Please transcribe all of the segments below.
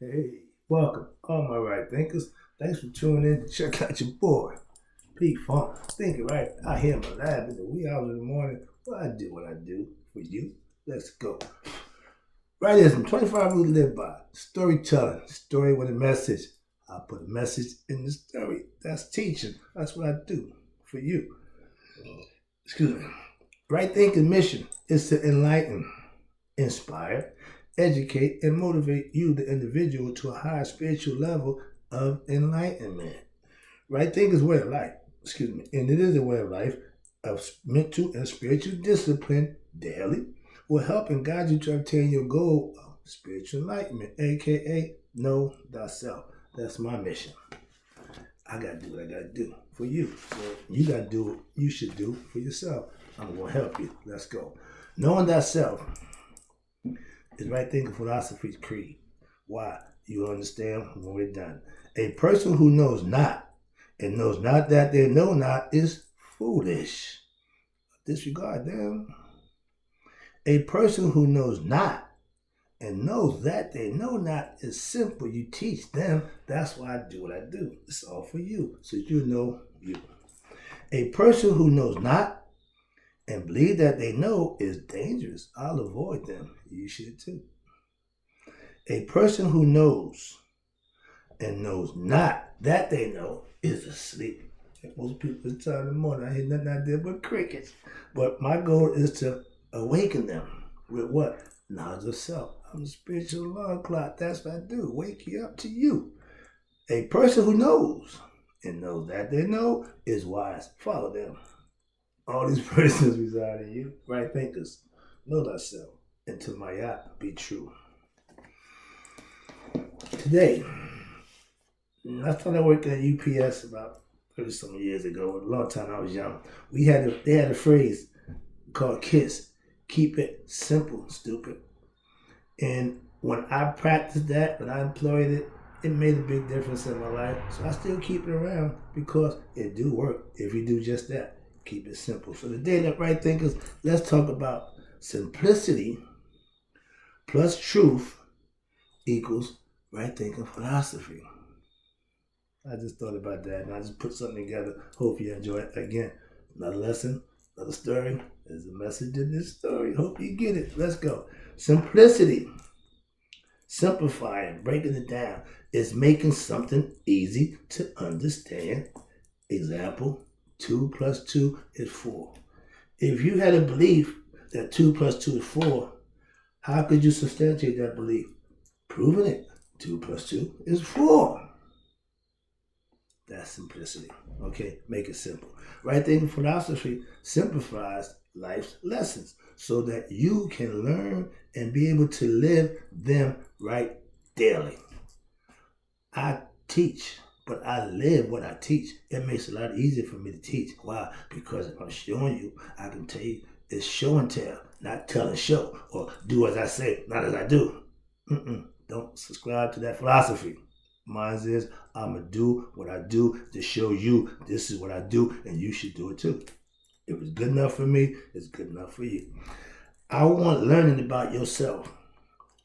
Hey, welcome, all my right thinkers. Thanks for tuning in. Check out your boy, Pete Funk. Thinking right out here in my lab in the wee hours of the morning. Well, I do what I do for you. Let's go. Wrightism, 25 rules to live by. Storytelling, story with a message. I put a message in the story. That's teaching. That's what I do for you. Excuse me. Right thinking mission is to enlighten, inspire, educate, and motivate you, the individual, to a higher spiritual level of enlightenment. Right thinking is a way of life, and it is a way of life of mental and spiritual discipline daily will help and guide you to obtain your goal of spiritual enlightenment, aka know thyself. That's my mission. I gotta do what I gotta do for you. So you gotta do what you should do for yourself. I'm gonna help you. Let's go. Knowing thyself is right thinking philosophy's creed. Why? You understand when we're done. A person who knows not and knows not that they know not is foolish. Disregard them. A person who knows not and knows that they know not is simple. You teach them. That's why I do what I do. It's all for you, so you know you. A person who knows not and believe that they know is dangerous. I'll avoid them. You should too. A person who knows and knows not that they know is asleep. Most people it's time in the morning. I hear nothing out there but crickets. But my goal is to awaken them with what? Knowledge of self. I'm a spiritual alarm clock. That's what I do. Wake you up to you. A person who knows and knows that they know is wise. Follow them. All these persons reside in you. Right thinkers. Know thyself. And to my yacht be true. Today, I started working at UPS about 30 some years ago. A long time I was young. They had a phrase called KISS. Keep it simple, stupid. And when I practiced that, when I employed it, it made a big difference in my life. So I still keep it around because it do work if you do just that. Keep it simple. So today, that right thinkers, let's talk about simplicity plus truth equals right thinking philosophy. I just thought about that and I just put something together. Hope you enjoy it. Again, another lesson, another story. There's a message in this story. Hope you get it. Let's go. Simplicity, simplifying, breaking it down, is making something easy to understand. Example, 2 plus 2 is 4. If you had a belief that 2 plus 2 is 4, how could you substantiate that belief? Proving it. 2 plus 2 is 4. That's simplicity. Okay, make it simple. Right thinking philosophy simplifies life's lessons so that you can learn and be able to live them right daily. I teach, but I live what I teach. It makes it a lot easier for me to teach. Why? Because if I'm showing you, I can tell you it's show and tell, not tell and show, or do as I say, not as I do. Don't subscribe to that philosophy. Mine is, I'm going to do what I do to show you this is what I do, and you should do it too. If it's good enough for me, it's good enough for you. I want learning about yourself,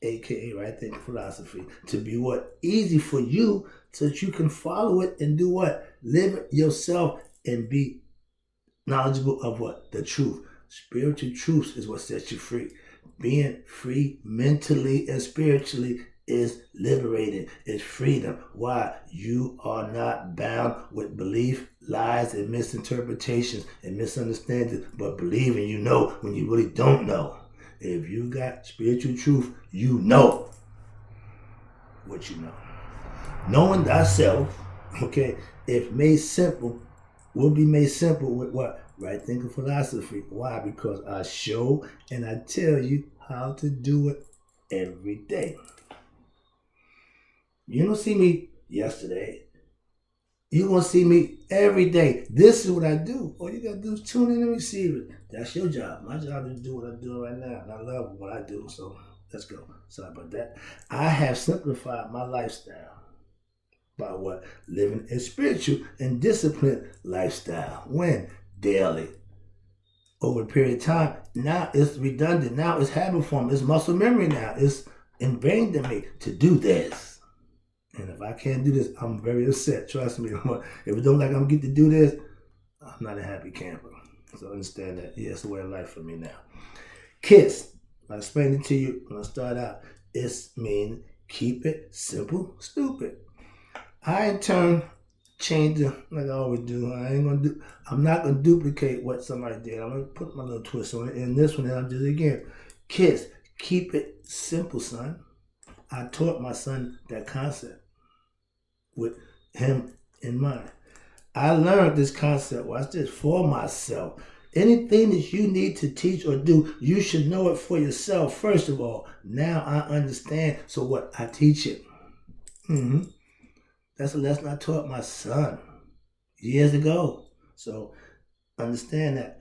aka right thinking philosophy, to be what? Easy for you so that you can follow it and do what? Live it yourself and be knowledgeable of what? The truth. Spiritual truth is what sets you free. Being free mentally and spiritually is liberated. It's freedom. Why? You are not bound with belief, lies, and misinterpretations and misunderstandings, but believing you know when you really don't know. If you got spiritual truth, you know what you know. Knowing thyself, okay, if made simple, will be made simple with what? Right thinking philosophy. Why? Because I show and I tell you how to do it every day. You don't see me yesterday. You're going to see me every day. This is what I do. All you got to do is tune in and receive it. That's your job. My job is to do what I'm doing right now. And I love what I do. So let's go. Sorry about that. I have simplified my lifestyle by what? Living a spiritual and disciplined lifestyle. When? Daily. Over a period of time. Now it's redundant. Now it's habit form. It's muscle memory now. It's ingrained in me to do this. And if I can't do this, I'm very upset. Trust me. If it don't like I'm going to get to do this, I'm not a happy camper. So understand that. Yeah, it's a way of life for me now. KISS. I explained it to you when I started out. It's mean keep it simple, stupid. I in turn changed it like I always do. I'm not gonna duplicate what somebody did. I'm gonna put my little twist on it. And this one I'll do it again. KISS. Keep it simple, son. I taught my son that concept with him in mind. I learned this concept, watch this, for myself. Anything that you need to teach or do, you should know it for yourself, first of all. Now I understand. So what? I teach it. That's a lesson I taught my son years ago. So understand that.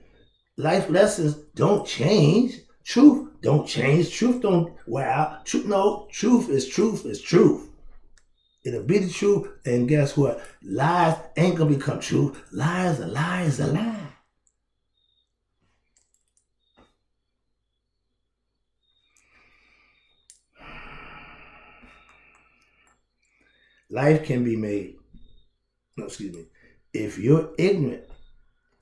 Life lessons don't change. Truth don't change. Truth don't wear out. Truth is truth. It'll be the truth, and guess what? Lies ain't gonna become truth. Lies a lie is a lie. Life can be made. No, excuse me. If you're ignorant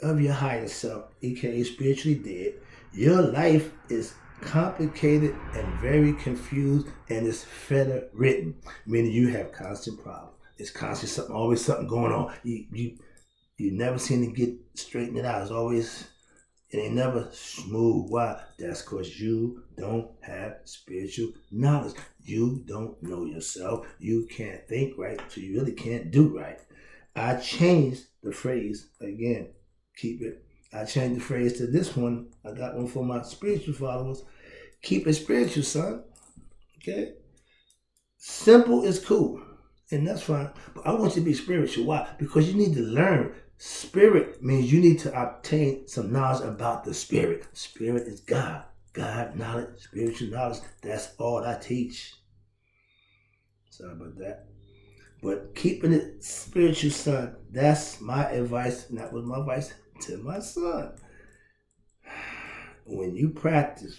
of your higher self, aka spiritually dead, your life is complicated and very confused, and it's feather written, meaning you have constant problems. It's constant something, always something going on. You never seem to get straightened it out. It's always, it ain't never smooth. Why? That's because you don't have spiritual knowledge. You don't know yourself. You can't think right, so you really can't do right. I changed the phrase again. Keep it. I changed the phrase to this one. I got one for my spiritual followers. Keep it spiritual, son. Okay? Simple is cool, and that's fine. But I want you to be spiritual. Why? Because you need to learn. Spirit means you need to obtain some knowledge about the spirit. Spirit is God. God knowledge, spiritual knowledge. That's all I teach. Sorry about that. But keeping it spiritual, son, that's my advice, and that was my advice to my son. When you practice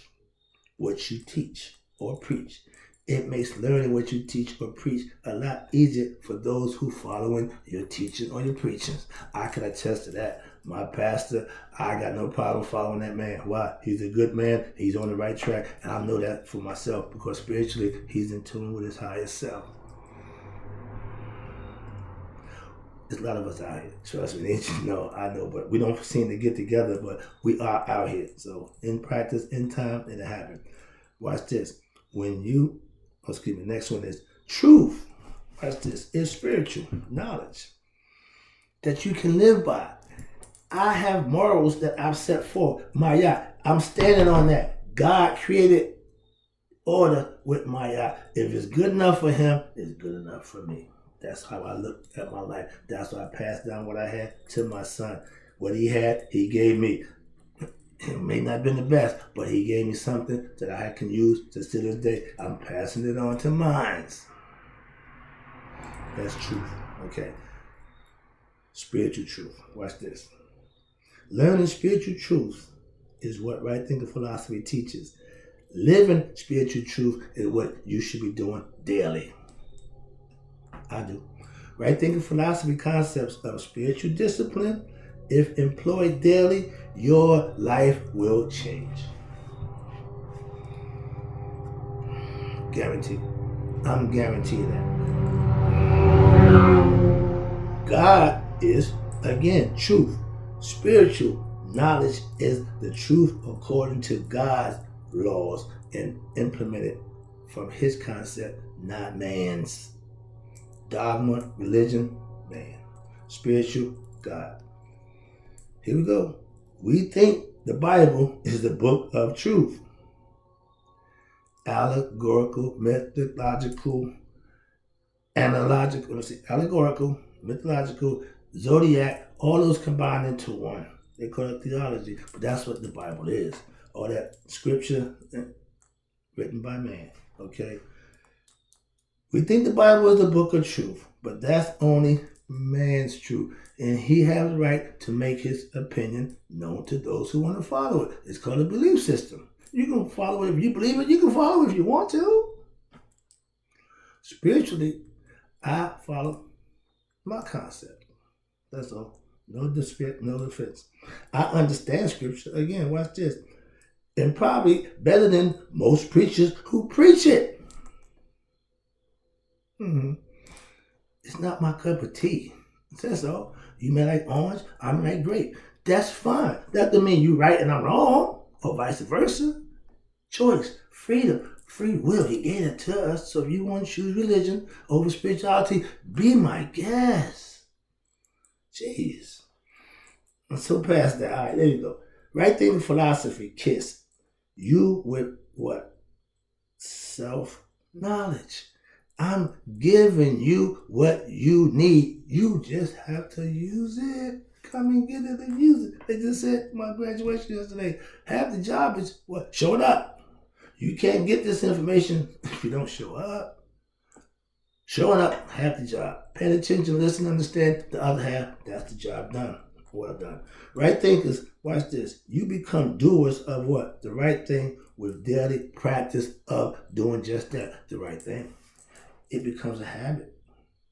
what you teach or preach, it makes learning what you teach or preach a lot easier for those who following your teaching or your preachings. I can attest to that. My pastor, I got no problem following that man. Why? He's a good man. He's on the right track. And I know that for myself because spiritually, he's in tune with his higher self. There's a lot of us out here. Trust me, they just know, I know, but we don't seem to get together, but we are out here. So in practice, in time, it'll happen. Watch this. Next one is truth. Watch this. It's spiritual knowledge that you can live by. I have morals that I've set forth. I'm standing on that. God created order with If it's good enough for him, it's good enough for me. That's how I look at my life. That's why I passed down what I had to my son. What he had, he gave me. It may not have been the best, but he gave me something that I can use to this day. I'm passing it on to mine. That's truth. Okay. Spiritual truth. Watch this. Learning spiritual truth is what right thinking philosophy teaches. Living spiritual truth is what you should be doing daily. I do. Right thinking philosophy concepts of spiritual discipline, if employed daily, your life will change. Guaranteed. I'm guaranteeing that. God is, again, truth. Spiritual knowledge is the truth according to God's laws and implemented from his concept, not man's. Dogma, religion, man. Spiritual, God. Here we go. We think the Bible is the book of truth. Allegorical, mythological, allegorical, mythological, zodiac, all those combined into one. They call it theology, but that's what the Bible is. All that scripture written by man, okay? We think the Bible is the book of truth, but that's only man's truth. And he has the right to make his opinion known to those who want to follow it. It's called a belief system. You can follow it if you believe it. You can follow it if you want to. Spiritually, I follow my concept. That's all. No disrespect, no offense. I understand scripture. Again, watch this. And probably better than most preachers who preach it. Hmm. It's not my cup of tea. That's all. You may like orange, I may like grape. That's fine. That doesn't mean you right and I'm wrong, or vice versa. Choice, freedom, free will. He gave it to us. So if you want to choose religion over spirituality, be my guest. Jeez. I'm so past that. All right, there you go. Right thinking philosophy, KISS. You with what? Self-knowledge. I'm giving you what you need. You just have to use it. Come and get it and use it. They just said my graduation yesterday. Half the job is what? Showing up. You can't get this information if you don't show up. Showing up, half the job. Paying attention, listen, understand. The other half, that's the job done. Well done. Right thinkers, watch this. You become doers of what? The right thing with daily practice of doing just that. The right thing. It becomes a habit.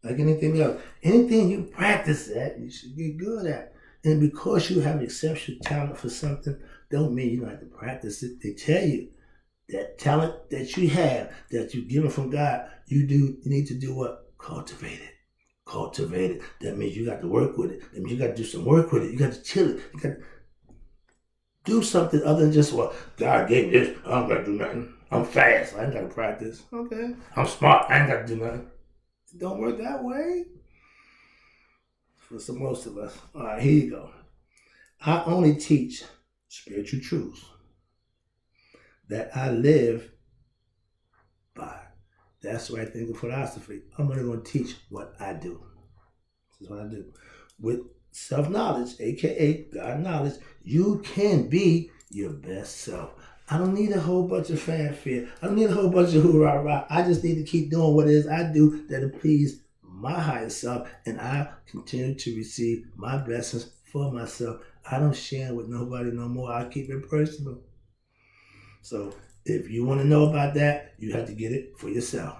Like anything else. Anything you practice at, you should get good at. And because you have exceptional talent for something, don't mean you don't have to practice it. They tell you that talent that you have, that you're given from God, you need to do what? Cultivate it. Cultivate it. That means you got to work with it. That means you got to do some work with it. You got to chill it. You got to do something other than just what? God gave me this. I don't got to do nothing. I'm fast. I ain't got to practice. Okay. I'm smart. I ain't got to do nothing. It don't work that way. For most of us. All right, here you go. I only teach spiritual truths that I live by. That's right thinking philosophy. I'm only going to teach what I do. This is what I do. With self-knowledge, aka God knowledge, you can be your best self. I don't need a whole bunch of fanfare. I don't need a whole bunch of hoorah. I just need to keep doing what it is I do that'll please my higher self, and I continue to receive my blessings for myself. I don't share with nobody no more. I keep it personal. So if you want to know about that, you have to get it for yourself.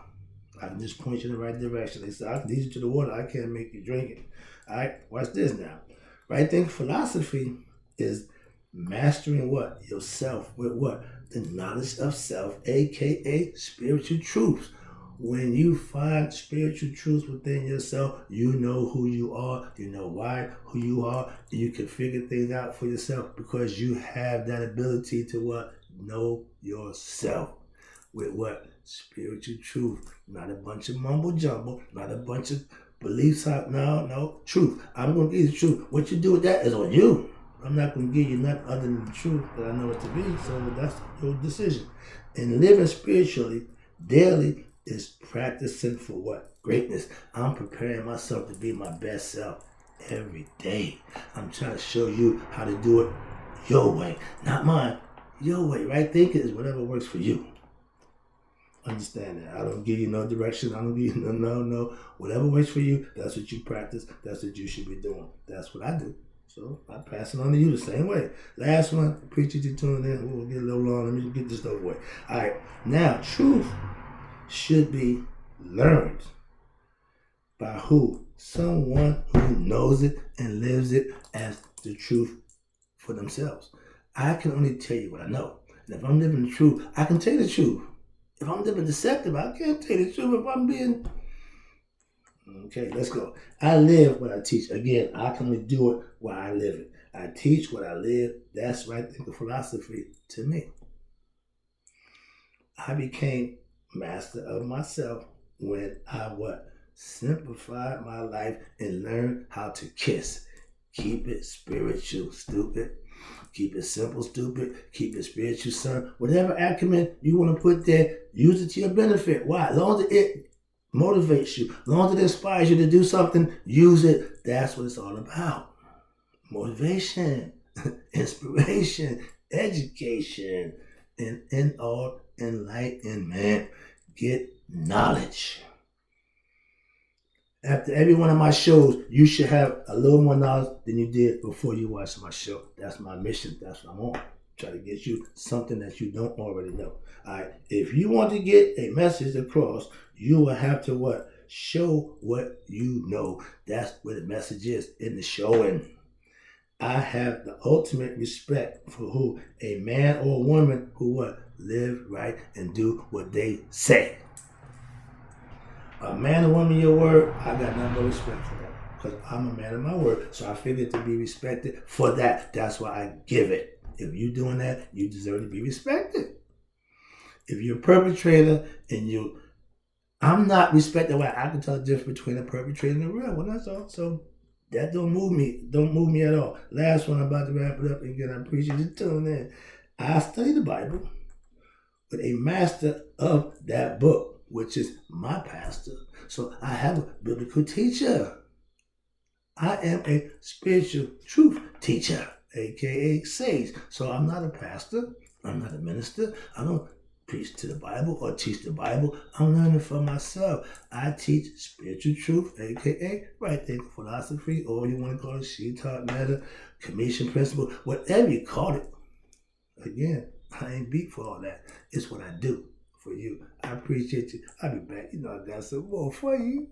I can just point you in the right direction. They say, I can lead you to the water. I can't make you drink it. All right, watch this now. Right thinking philosophy is mastering what? Yourself with what? The knowledge of self, aka spiritual truths. When you find spiritual truths within yourself, you know who you are, you know why, who you are, and you can figure things out for yourself because you have that ability to what? Know yourself. With what? Spiritual truth. Not a bunch of mumbo jumbo, not a bunch of beliefs. No, truth. I'm going to give you the truth. What you do with that is on you. I'm not going to give you nothing other than the truth that I know it to be, so that's your decision. And living spiritually daily is practicing for what? Greatness. I'm preparing myself to be my best self every day. I'm trying to show you how to do it your way, not mine. Your way. Right thinking is whatever works for you. Understand that. I don't give you no direction. I don't give you no. Whatever works for you, that's what you practice. That's what you should be doing. That's what I do. So I pass it on to you the same way. Last one, appreciate you tuning in. We'll get a little long. Let me get this over with. All right. Now, truth should be learned by who? Someone who knows it and lives it as the truth for themselves. I can only tell you what I know. And if I'm living the truth, I can tell you the truth. If I'm living deceptive, I can't tell you the truth if I'm being... Okay, let's go. I live what I teach. Again, I can only do it while I live it. I teach what I live. That's right thinking philosophy to me. I became master of myself when I what? Simplified my life and learned how to kiss. Keep it spiritual, stupid. Keep it simple, stupid. Keep it spiritual, son. Whatever acumen you want to put there, use it to your benefit. Why? As long as it motivates you, as long as it inspires you to do something, use it. That's what it's all about. Motivation, inspiration, education, and in all enlightenment. Get knowledge. After every one of my shows, you should have a little more knowledge than you did before you watched my show. That's my mission. That's what I'm on. Try to get you something that you don't already know. All right. If you want to get a message across, you will have to what? show what you know. That's where the message is, in the showing. I have the ultimate respect for who a man or a woman who what live right and do what they say. A man or woman, your word, I got nothing but respect for that. Because I'm a man of my word. So I figure to be respected for that. That's why I give it. If you're doing that, you deserve to be respected. If you're a perpetrator and I'm not respected, why I can tell the difference between a perpetrator and a real one. That's all. So that don't move me. Don't move me at all. Last one, I'm about to wrap it up. Again, I appreciate you tuning in. I study the Bible with a master of that book, which is my pastor. So I have a biblical teacher. I am a spiritual truth teacher, aka sage. So I'm not a pastor. I'm not a minister. I don't preach to the Bible or teach the Bible. I'm learning for myself. I teach spiritual truth, aka right thinking philosophy, or you want to call it she-talk meta, commission principle, whatever you call it. Again, I ain't beat for all that. It's what I do for you. I appreciate you. I'll be back. You know I got some more for you.